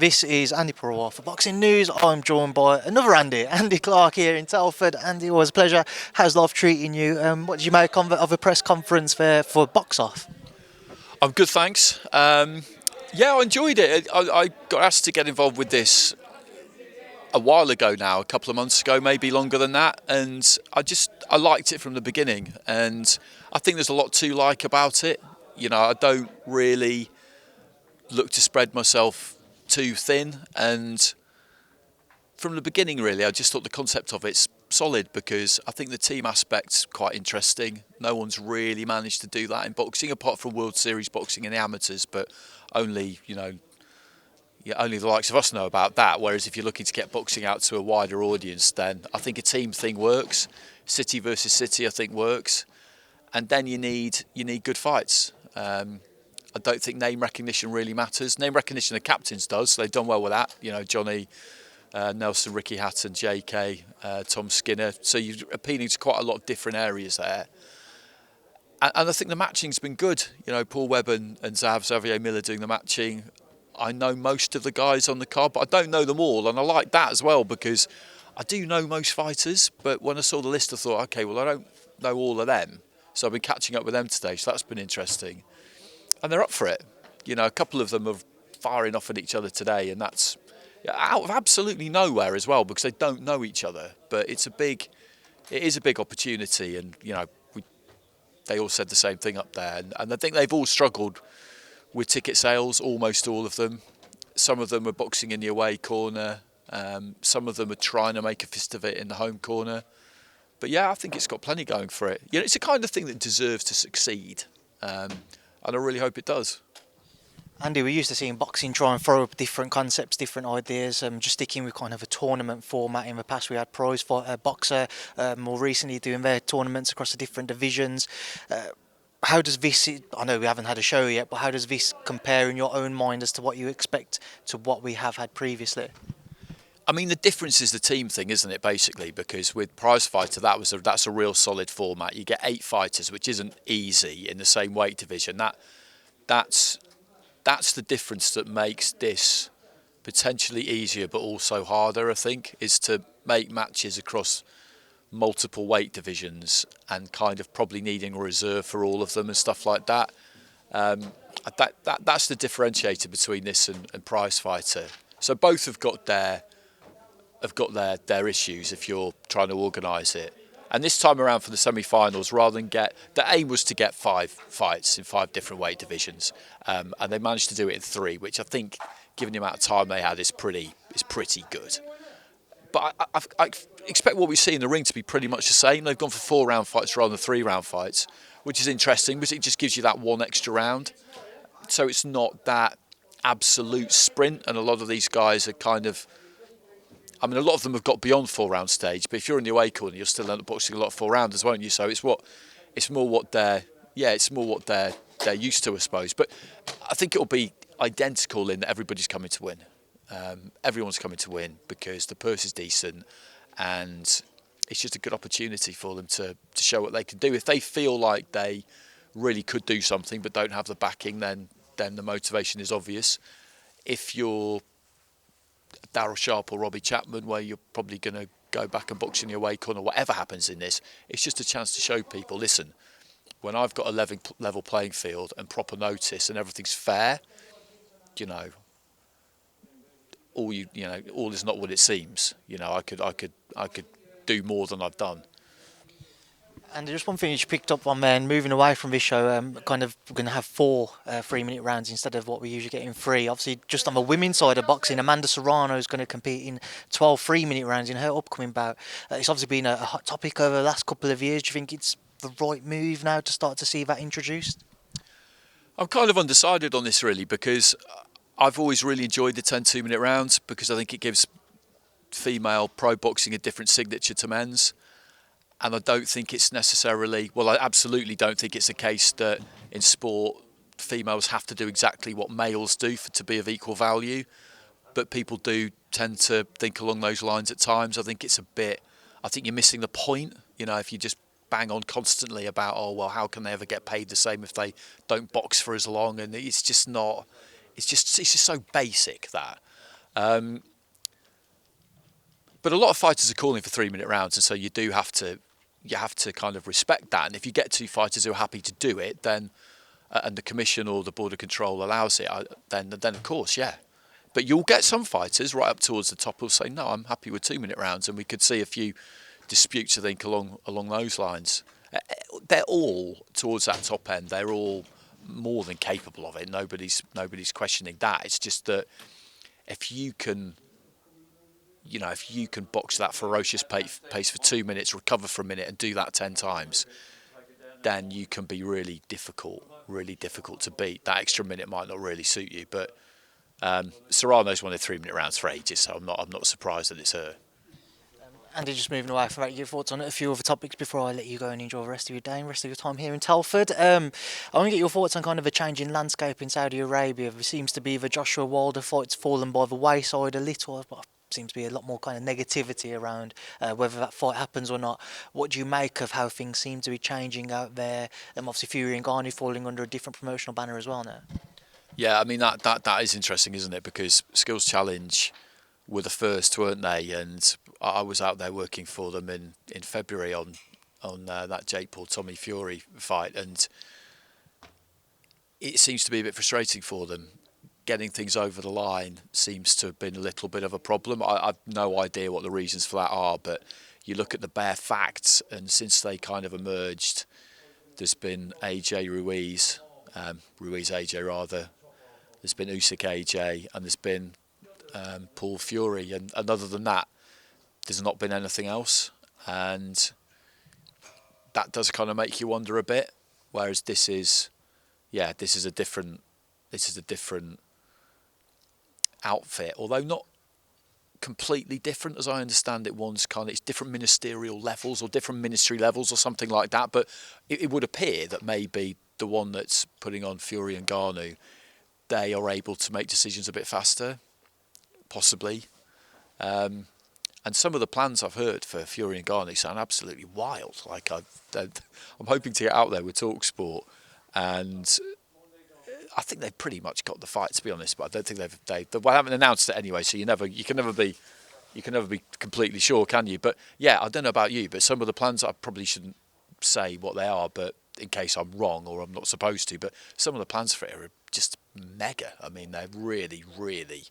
This is Andi Purewal for Boxing News. I'm joined by another Andy Clarke here in Telford. Andy, always a pleasure. How's life treating you? What did you make of a press conference for Box Off? I'm good, thanks. Yeah, I enjoyed it. I got asked to get involved with this a while ago now, a couple of months ago, maybe longer than that, and I liked it from the beginning, and I think there's a lot to like about it. You know, I don't really look to spread myself too thin, and from the beginning, really, I just thought the concept of it's solid because I think the team aspect's quite interesting. No one's really managed to do that in boxing, apart from World Series boxing in the amateurs, but only, only the likes of us know about that. Whereas if you're looking to get boxing out to a wider audience, then I think a team thing works. City versus city, I think, works. And then you need good fights. I don't think name recognition really matters. Name recognition the captains does, so they've done well with that. You know, Johnny, Nelson, Ricky Hatton, JK, Tom Skinner. So you're appealing to quite a lot of different areas there. And I think the matching's been good. You know, Paul Webb and Xavier Miller doing the matching. I know most of the guys on the card, but I don't know them all. And I like that as well because I do know most fighters. But when I saw the list, I thought, OK, well, I don't know all of them. So I've been catching up with them today. So that's been interesting. And they're up for it. You know, a couple of them are firing off at each other today. And that's out of absolutely nowhere as well because they don't know each other. But it is a big opportunity. And, you know, they all said the same thing up there. And I think they've all struggled with ticket sales, almost all of them. Some of them are boxing in the away corner. Some of them are trying to make a fist of it in the home corner. But yeah, I think it's got plenty going for it. You know, it's the kind of thing that deserves to succeed. And I really hope it does. Andy, we're used to seeing boxing try and throw up different concepts, different ideas. Just sticking with kind of a tournament format. In the past, we had Prize Fighter, Boxer, more recently doing their tournaments across the different divisions. How does this, I know we haven't had a show yet, but how does this compare in your own mind as to what you expect to what we have had previously? I mean, the difference is the team thing, isn't it, basically? Because with Prize Fighter, that's a real solid format. You get 8 fighters, which isn't easy in the same weight division. That's the difference that makes this potentially easier but also harder, I think, is to make matches across multiple weight divisions and kind of probably needing a reserve for all of them and stuff like that. That's the differentiator between this and Prize Fighter. So both have got their issues if you're trying to organise it. And this time around for the semi-finals, the aim was to get 5 fights in 5 different weight divisions, and they managed to do it in 3, which I think, given the amount of time they had, is pretty good. But I expect what we see in the ring to be pretty much the same. They've gone for 4-round fights rather than 3-round fights, which is interesting because it just gives you that one extra round. So it's not that absolute sprint, and a lot of these guys are kind of, I mean, a lot of them have got beyond 4-round stage, but if you're in the away corner, you'll still end up boxing a lot of 4-rounders, won't you? So it's more what they're used to, I suppose. But I think it'll be identical in that everybody's coming to win. Everyone's coming to win because the purse is decent, and it's just a good opportunity for them to show what they can do. If they feel like they really could do something but don't have the backing, then the motivation is obvious. If you're Darryl Sharp or Robbie Chapman, where you're probably going to go back and box in the away corner, whatever happens in this, it's just a chance to show people, listen, when I've got a level playing field and proper notice and everything's fair, you know, all is not what it seems. You know, I could do more than I've done. And just one thing you picked up on there, and moving away from this show, kind of we're going to have 4 3-minute rounds instead of what we usually get in 3. Obviously, just on the women's side of boxing, Amanda Serrano is going to compete in 12 3-minute rounds in her upcoming bout. It's obviously been a hot topic over the last couple of years. Do you think it's the right move now to start to see that introduced? I'm kind of undecided on this, really, because I've always really enjoyed the 10 2-minute rounds because I think it gives female pro boxing a different signature to men's. And I don't think it's necessarily, well, I absolutely don't think it's a case that in sport females have to do exactly what males do to be of equal value. But people do tend to think along those lines at times. I think you're missing the point. You know, if you just bang on constantly about, oh, well, how can they ever get paid the same if they don't box for as long? And it's just so basic that. But a lot of fighters are calling for 3-minute rounds, and so you have to kind of respect that. And if you get two fighters who are happy to do it, then and the commission or the board of control allows it, then of course, yeah. But you'll get some fighters right up towards the top who'll say, no, I'm happy with 2-minute rounds, and we could see a few disputes, I think, along those lines. They're all towards that top end. They're all more than capable of it. Nobody's questioning that. It's just that if you can box that ferocious pace for 2 minutes, recover for a minute, and do that 10 times, then you can be really difficult to beat. That extra minute might not really suit you, but Serrano's wanted 3-minute rounds for ages, so I'm not surprised that it's her. Andy, just moving away from that, your thoughts on a few other topics before I let you go and enjoy the rest of your day and rest of your time here in Telford. I want to get your thoughts on kind of a change in landscape in Saudi Arabia. There seems to be the Joshua Wilder fight's fallen by the wayside a little, but seems to be a lot more kind of negativity around whether that fight happens or not. What do you make of how things seem to be changing out there? Obviously Fury and Ngannou falling under a different promotional banner as well now. Yeah, I mean that is interesting, isn't it? Because Skills Challenge were the first, weren't they? And I was out there working for them in February on that Jake Paul Tommy Fury fight, and it seems to be a bit frustrating for them. Getting things over the line seems to have been a little bit of a problem. I've no idea what the reasons for that are, but you look at the bare facts, and since they kind of emerged, there's been Ruiz AJ rather. There's been Usyk AJ, and there's been Paul Fury, and other than that, there's not been anything else, and that does kind of make you wonder a bit. Whereas this is a different outfit, although not completely different, as I understand it. It's different ministerial levels or different ministry levels or something like that. But it would appear that maybe the one that's putting on Fury and Ngannou, they are able to make decisions a bit faster, possibly. And some of the plans I've heard for Fury and Ngannou sound absolutely wild. Like I'm hoping to get out there with TalkSport, and I think they've pretty much got the fight, to be honest. But I don't think they haven't announced it anyway. So you can never be completely sure, can you? But yeah, I don't know about you, but some of the plans, I probably shouldn't say what they are, but in case I'm wrong or I'm not supposed to. But some of the plans for it are just mega. I mean, they're really, really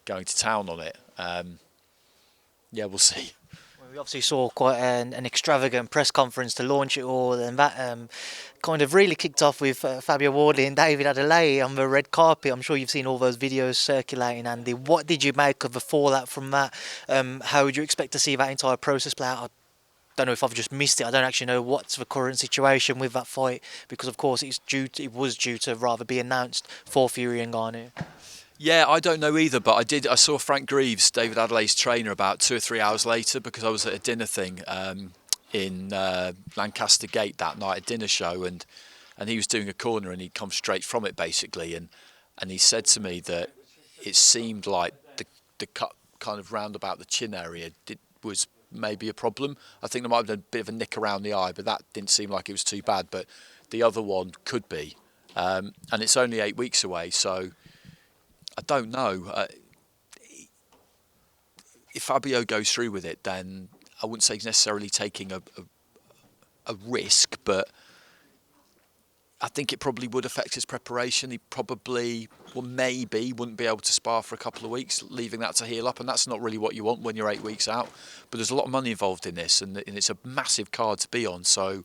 going to town on it. Yeah, we'll see. We obviously saw quite an extravagant press conference to launch it all, and that kind of really kicked off with Fabio Wardley and David-Adeleye on the red carpet. I'm sure you've seen all those videos circulating, Andy. What did you make of the fallout from that? How would you expect to see that entire process play out? I don't know if I've just missed it. I don't actually know what's the current situation with that fight, because of course it was due to rather be announced for Fury and Ngannou. Yeah, I don't know either, but I saw Frank Greaves, David-Adeleye's trainer, about 2 or 3 hours later, because I was at a dinner thing in Lancaster Gate that night, a dinner show, and he was doing a corner, and he'd come straight from it basically, and he said to me that it seemed like the cut kind of round about the chin area was maybe a problem. I think there might have been a bit of a nick around the eye, but that didn't seem like it was too bad. But the other one could be, and it's only 8 weeks away, so I don't know. If Fabio goes through with it, then I wouldn't say he's necessarily taking a risk, but I think it probably would affect his preparation. He probably, maybe wouldn't be able to spar for a couple of weeks, leaving that to heal up, and that's not really what you want when you're 8 weeks out. But there's a lot of money involved in this, and it's a massive card to be on, so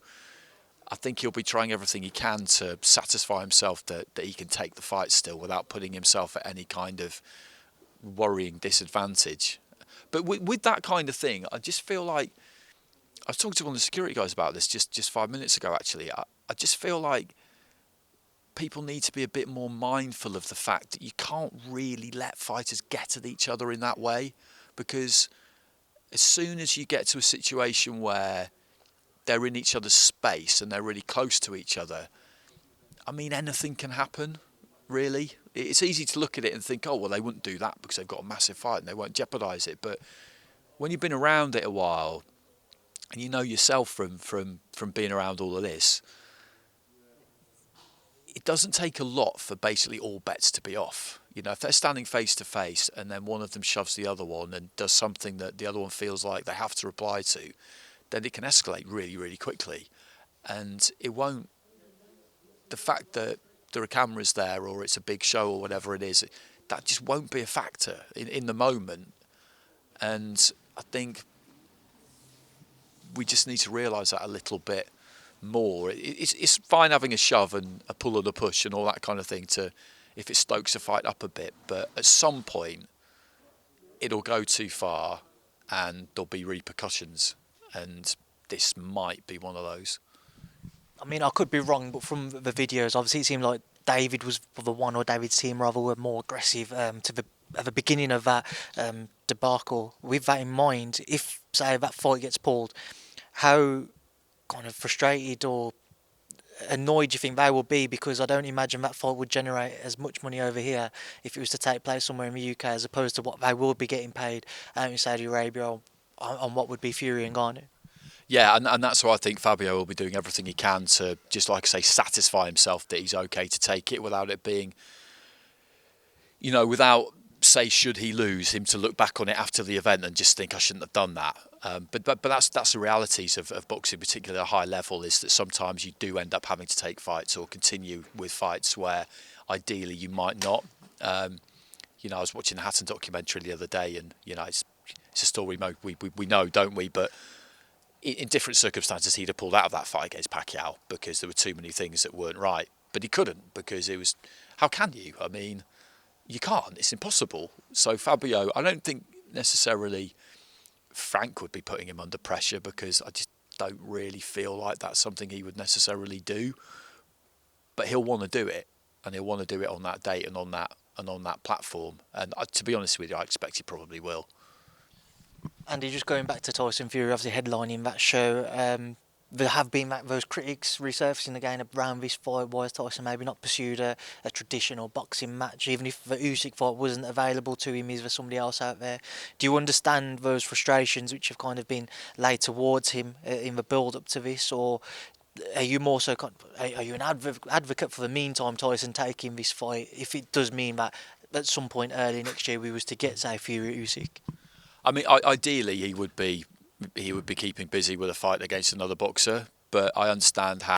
I think he'll be trying everything he can to satisfy himself that he can take the fight still without putting himself at any kind of worrying disadvantage. But with that kind of thing, I just feel like, I was talking to one of the security guys about this just 5 minutes ago actually. I just feel like people need to be a bit more mindful of the fact that you can't really let fighters get at each other in that way, because as soon as you get to a situation where they're in each other's space and they're really close to each other, I mean, anything can happen, really. It's easy to look at it and think, oh, well, they wouldn't do that because they've got a massive fight and they won't jeopardise it. But when you've been around it a while, and you know yourself from being around all of this, it doesn't take a lot for basically all bets to be off. You know, if they're standing face to face and then one of them shoves the other one and does something that the other one feels like they have to reply to, then it can escalate really, really quickly. And it won't, the fact that there are cameras there or it's a big show or whatever it is, that just won't be a factor in the moment. And I think we just need to realise that a little bit more. It's fine having a shove and a pull and a push and all that kind of thing to, if it stokes a fight up a bit, but at some point it'll go too far and there'll be repercussions, and this might be one of those. I mean, I could be wrong, but from the videos, obviously it seemed like David was the one, or David's team rather, were more aggressive at the beginning of that debacle. With that in mind, if, say, that fight gets pulled, how kind of frustrated or annoyed do you think they will be? Because I don't imagine that fight would generate as much money over here if it was to take place somewhere in the UK, as opposed to what they will be getting paid out in Saudi Arabia on what would be Fury and Ngannou. Yeah, and that's why I think Fabio will be doing everything he can to, just like I say, satisfy himself that he's okay to take it without it being, you know, without, say, should he lose, him to look back on it after the event and just think, I shouldn't have done that. But that's the realities of boxing, particularly at a high level, is that sometimes you do end up having to take fights or continue with fights where ideally you might not. You know, I was watching the Hatton documentary the other day, and, you know, it's a story we know, don't we? But in different circumstances, he'd have pulled out of that fight against Pacquiao because there were too many things that weren't right. But he couldn't, because it was, how can you? I mean, you can't. It's impossible. So Fabio, I don't think necessarily Frank would be putting him under pressure, because I just don't really feel like that's something he would necessarily do. But he'll want to do it, and he'll want to do it on that date and on that platform. And to be honest with you, I expect he probably will. Andy, just going back to Tyson Fury, obviously headlining that show, there have been those critics resurfacing again around this fight. Why has Tyson maybe not pursued a traditional boxing match? Even if the Usyk fight wasn't available to him, is there somebody else out there? Do you understand those frustrations which have kind of been laid towards him in the build-up to this? Or are you more so, are you an advocate for the meantime Tyson taking this fight, if it does mean that at some point early next year we was to get, say, Fury-Usyk? I mean, ideally he would be keeping busy with a fight against another boxer, but I understand how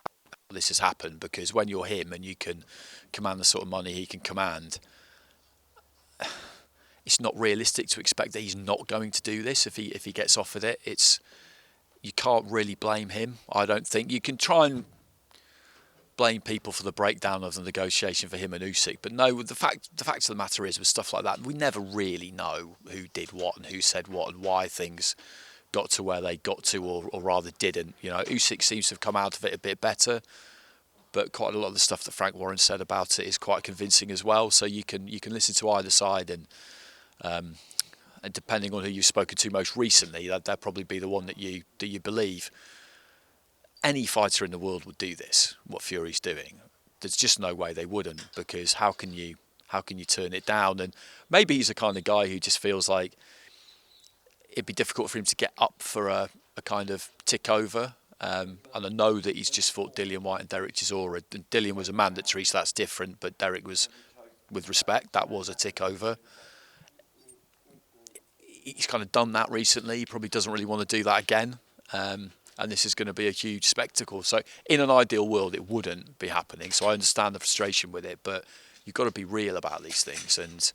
this has happened, because when you're him and you can command the sort of money he can command, it's not realistic to expect that he's not going to do this if he gets offered it. You can't really blame him, I don't think. You can try and blame people for the breakdown of the negotiation for him and Usyk, but no, the fact of the matter is, with stuff like that, we never really know who did what and who said what and why things got to where they got to, or rather didn't. You know, Usyk seems to have come out of it a bit better, but quite a lot of the stuff that Frank Warren said about it is quite convincing as well. So you can listen to either side, and depending on who you've spoken to most recently, that'd probably be the one that you believe. Any fighter in the world would do this, what Fury's doing. There's just no way they wouldn't, because how can you turn it down? And maybe he's the kind of guy who just feels like it'd be difficult for him to get up for a kind of tick over. And I know that he's just fought Dillian White and Derek Chisora. Dillian was a mandatory, so that's different, but Derek was, with respect, that was a tick over. He's kind of done that recently. He probably doesn't really want to do that again. And this is going to be a huge spectacle. So in an ideal world, it wouldn't be happening. So I understand the frustration with it, but you've got to be real about these things. And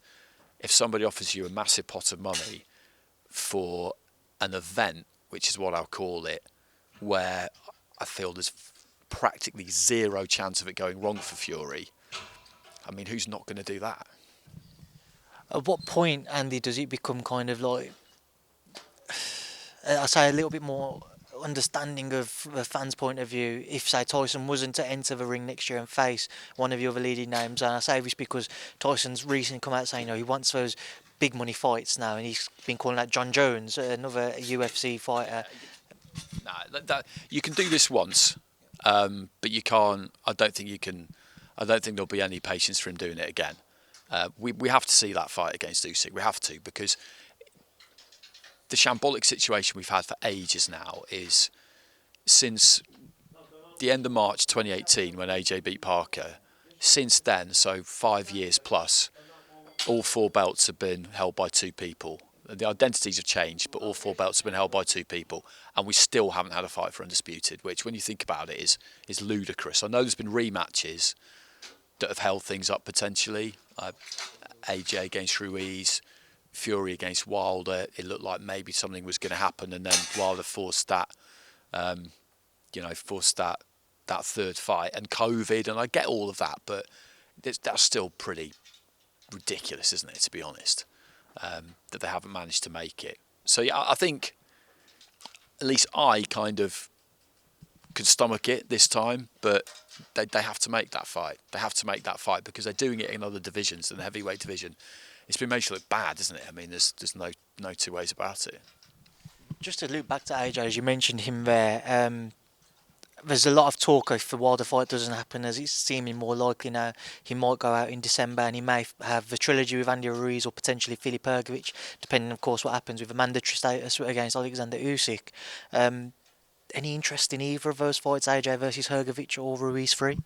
if somebody offers you a massive pot of money for an event, which is what I'll call it, where I feel there's practically zero chance of it going wrong for Fury, I mean, who's not going to do that? At what point, Andy, does it become kind of like, I say, a little bit more understanding of the fans' point of view, if, say, Tyson wasn't to enter the ring next year and face one of the other leading names? And I say this because Tyson's recently come out saying, he wants those big money fights now, and he's been calling out John Jones, another UFC fighter. Nah, you can do this once, but you can't. I don't think there'll be any patience for him doing it again. We have to see that fight against Usyk. We have to, because the shambolic situation we've had for ages now is since the end of March 2018, when AJ beat Parker. Since then, so 5 years plus, all 4 belts have been held by 2 people. The identities have changed, but all 4 belts have been held by 2 people, and we still haven't had a fight for undisputed, which, when you think about it, is ludicrous. I know there's been rematches that have held things up potentially. AJ against Ruiz, Fury against Wilder. It looked like maybe something was going to happen, and then Wilder forced that, that third fight, and COVID, and I get all of that, but that's still pretty ridiculous, isn't it? To be honest, that they haven't managed to make it. So yeah, I think at least I kind of could stomach it this time, but they have to make that fight. They have to make that fight because they're doing it in other divisions than the heavyweight division. It's been made to look bad, isn't it? I mean, there's no 2 ways about it. Just to loop back to AJ, as you mentioned him there, there's a lot of talk if the Wilder fight doesn't happen, as it's seeming more likely now. He might go out in December and he may have the trilogy with Andy Ruiz or potentially Filip Hrgovic, depending, of course, what happens with the mandatory status against Alexander Usyk. Any interest in either of those fights, AJ versus Hrgovic or Ruiz 3?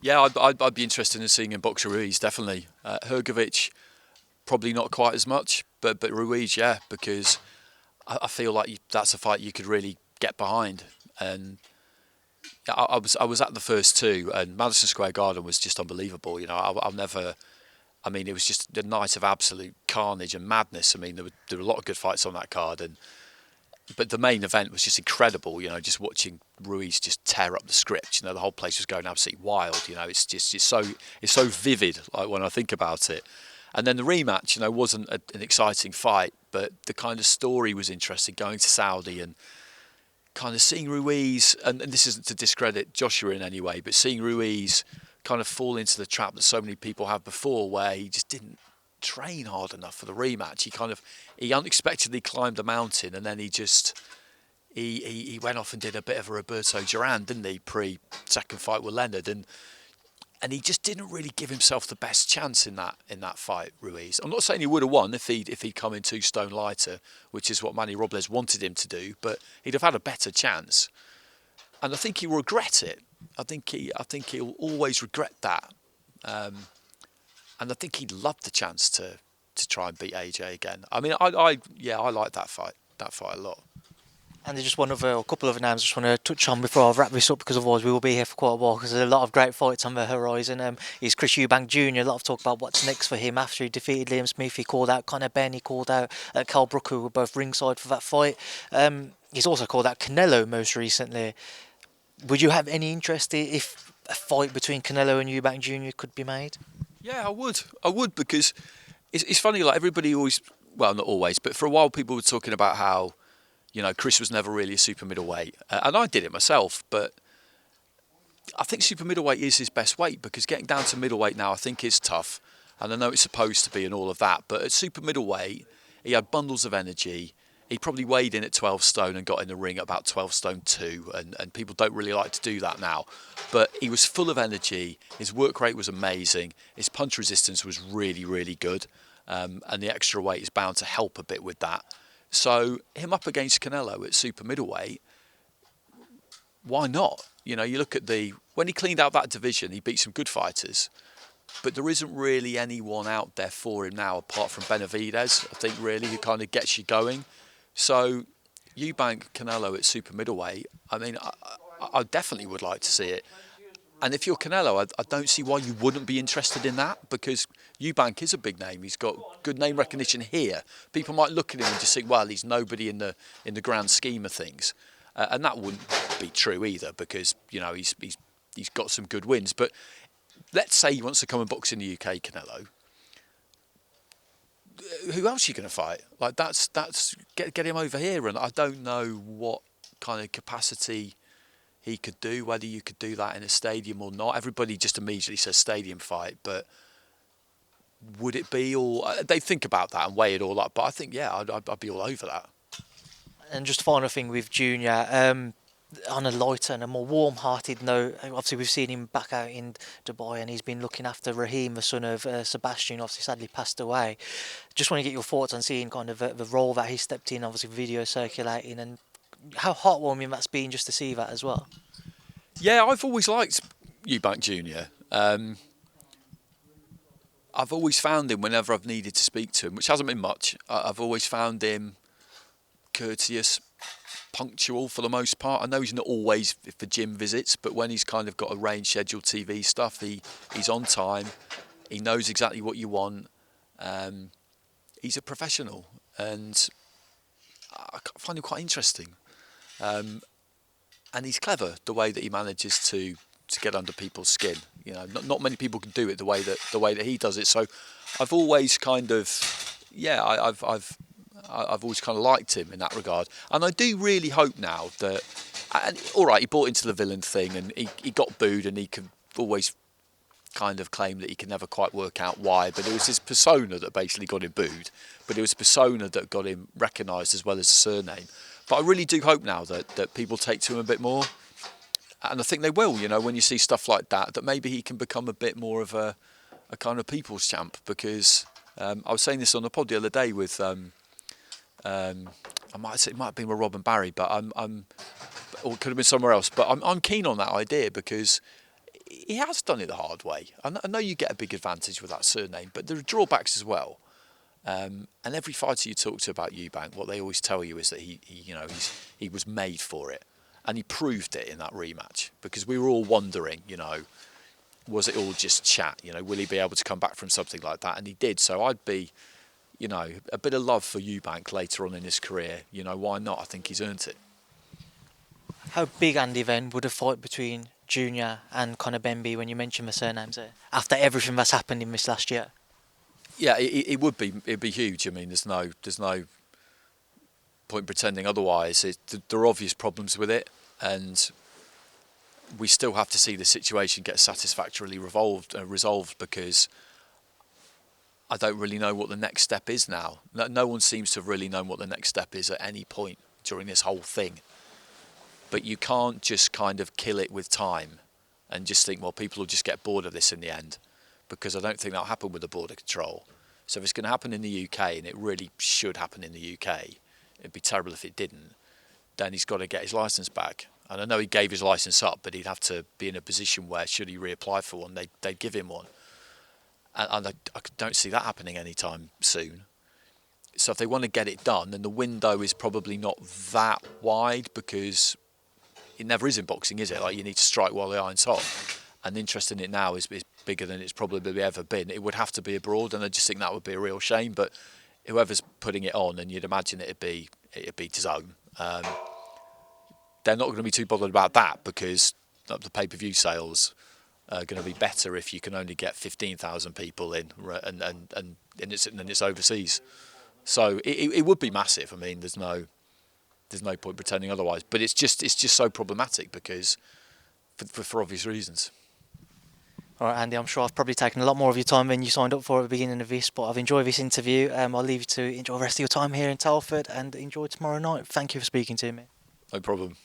Yeah, I'd be interested in seeing him box Ruiz, definitely. Hrgovic, probably not quite as much, but Ruiz, yeah, because I feel like that's a fight you could really get behind. And I was at the first 2, and Madison Square Garden was just unbelievable. You know, I'll never. I mean, it was just a night of absolute carnage and madness. I mean, there were a lot of good fights on that card, but the main event was just incredible. You know, just watching Ruiz just tear up the script. You know, the whole place was going absolutely wild. You know, it's so vivid. Like when I think about it, and then the rematch, you know, wasn't an exciting fight, but the kind of story was interesting. Going to Saudi and kind of seeing Ruiz, and this isn't to discredit Joshua in any way, but seeing Ruiz kind of fall into the trap that so many people have before, where he just didn't train hard enough for the rematch. He unexpectedly climbed the mountain, and then he went off and did a bit of a Roberto Duran, didn't he, pre-second fight with Leonard, and he just didn't really give himself the best chance in that fight, Ruiz. I'm not saying he would have won if he'd come in 2 stone lighter, which is what Manny Robles wanted him to do, but he'd have had a better chance. And I think he'll regret it. I think he'll always regret that. And I think he'd love the chance to try and beat AJ again. I mean, I like that fight a lot. And there's just a couple of names I just want to touch on before I wrap this up, because otherwise we will be here for quite a while, because there's a lot of great fights on the horizon. He's Chris Eubank Jr. A lot of talk about what's next for him after he defeated Liam Smith. He called out Conor Benn, he called out Cal Brook, who were both ringside for that fight. He's also called out Canelo most recently. Would you have any interest if a fight between Canelo and Eubank Jr. could be made? Yeah, I would because it's funny, like everybody always, well, not always, but for a while people were talking about how, you know, Chris was never really a super middleweight, and I did it myself, but I think super middleweight is his best weight, because getting down to middleweight now I think is tough, and I know it's supposed to be and all of that, but at super middleweight he had bundles of energy. He probably weighed in at 12 stone and got in the ring at about 12 stone 2, and people don't really like to do that now, but he was full of energy, his work rate was amazing, his punch resistance was really, really good, and the extra weight is bound to help a bit with that. So him up against Canelo at super middleweight, why not? You know, you look at when he cleaned out that division, he beat some good fighters, but there isn't really anyone out there for him now apart from Benavidez, I think, really, who kind of gets you going. So Eubank Canelo at super middleweight, I mean, I definitely would like to see it. And if you're Canelo, I don't see why you wouldn't be interested in that, because Eubank is a big name. He's got good name recognition here. People might look at him and just think, well, he's nobody in the grand scheme of things, and that wouldn't be true either, because you know he's got some good wins. But let's say he wants to come and box in the UK, Canelo. Who else are you going to fight? Like that's get him over here, and I don't know what kind of capacity he could do, whether you could do that in a stadium or not. Everybody just immediately says stadium fight, but would it be all? They think about that and weigh it all up, but I think, yeah, I'd be all over that. And just final thing with Junior, on a lighter and a more warm-hearted note, obviously we've seen him back out in Dubai and he's been looking after Raheem, the son of Sebastian, obviously sadly passed away. Just want to get your thoughts on seeing kind of the role that he stepped in, obviously video circulating, and how heartwarming that's been just to see that as well. Yeah, I've always liked Eubank Jr. I've always found him whenever I've needed to speak to him, which hasn't been much. I've always found him courteous, punctual for the most part. I know he's not always for gym visits, but when he's kind of got a range scheduled TV stuff, he's on time. He knows exactly what you want. He's a professional, and I find him quite interesting. And he's clever the way that he manages to get under people's skin. You know, not many people can do it the way that he does it. So I've always kind of, I've always kind of liked him in that regard. And I do really hope now that, and all right, he bought into the villain thing, and he got booed, and he can always kind of claim that he can never quite work out why, but it was his persona that basically got him booed, but it was persona that got him recognised as well as the surname. But I really do hope now that people take to him a bit more, and I think they will, you know, when you see stuff like that maybe he can become a bit more of a kind of people's champ, because I was saying this on the pod the other day with, it might have been with Rob and Barry, but or it could have been somewhere else, but I'm keen on that idea, because he has done it the hard way. I know you get a big advantage with that surname, but there are drawbacks as well. And every fighter you talk to about Eubank, what they always tell you is that he was made for it, and he proved it in that rematch, because we were all wondering, you know, was it all just chat? You know, will he be able to come back from something like that? And he did. So I'd be, you know, a bit of love for Eubank later on in his career. You know, why not? I think he's earned it. How big, Andy, then would a fight between Junior and Conor Benn be, when you mention the surnames there, after everything that's happened in this last year? Yeah, it would be. It'd be huge. I mean, there's no point pretending otherwise. There are obvious problems with it, and we still have to see the situation get satisfactorily resolved, because I don't really know what the next step is now. No one seems to have really known what the next step is at any point during this whole thing. But you can't just kind of kill it with time and just think, well, people will just get bored of this in the end, because I don't think that'll happen with the border control. So if it's going to happen in the UK, and it really should happen in the UK, it'd be terrible if it didn't, then he's got to get his licence back. And I know he gave his licence up, but he'd have to be in a position where, should he reapply for one, they'd give him one. And I don't see that happening anytime soon. So if they want to get it done, then the window is probably not that wide, because it never is in boxing, is it? Like, you need to strike while the iron's hot. And the interest in it now is bigger than it's probably ever been. It would have to be abroad, and I just think that would be a real shame. But whoever's putting it on, and you'd imagine it'd be DAZN, they're not going to be too bothered about that, because the pay-per-view sales are going to be better if you can only get 15,000 people in, and it's overseas. So it would be massive. I mean, there's no point pretending otherwise. But it's just so problematic, because for obvious reasons. All right, Andy, I'm sure I've probably taken a lot more of your time than you signed up for at the beginning of this, but I've enjoyed this interview. I'll leave you to enjoy the rest of your time here in Telford, and enjoy tomorrow night. Thank you for speaking to me. No problem.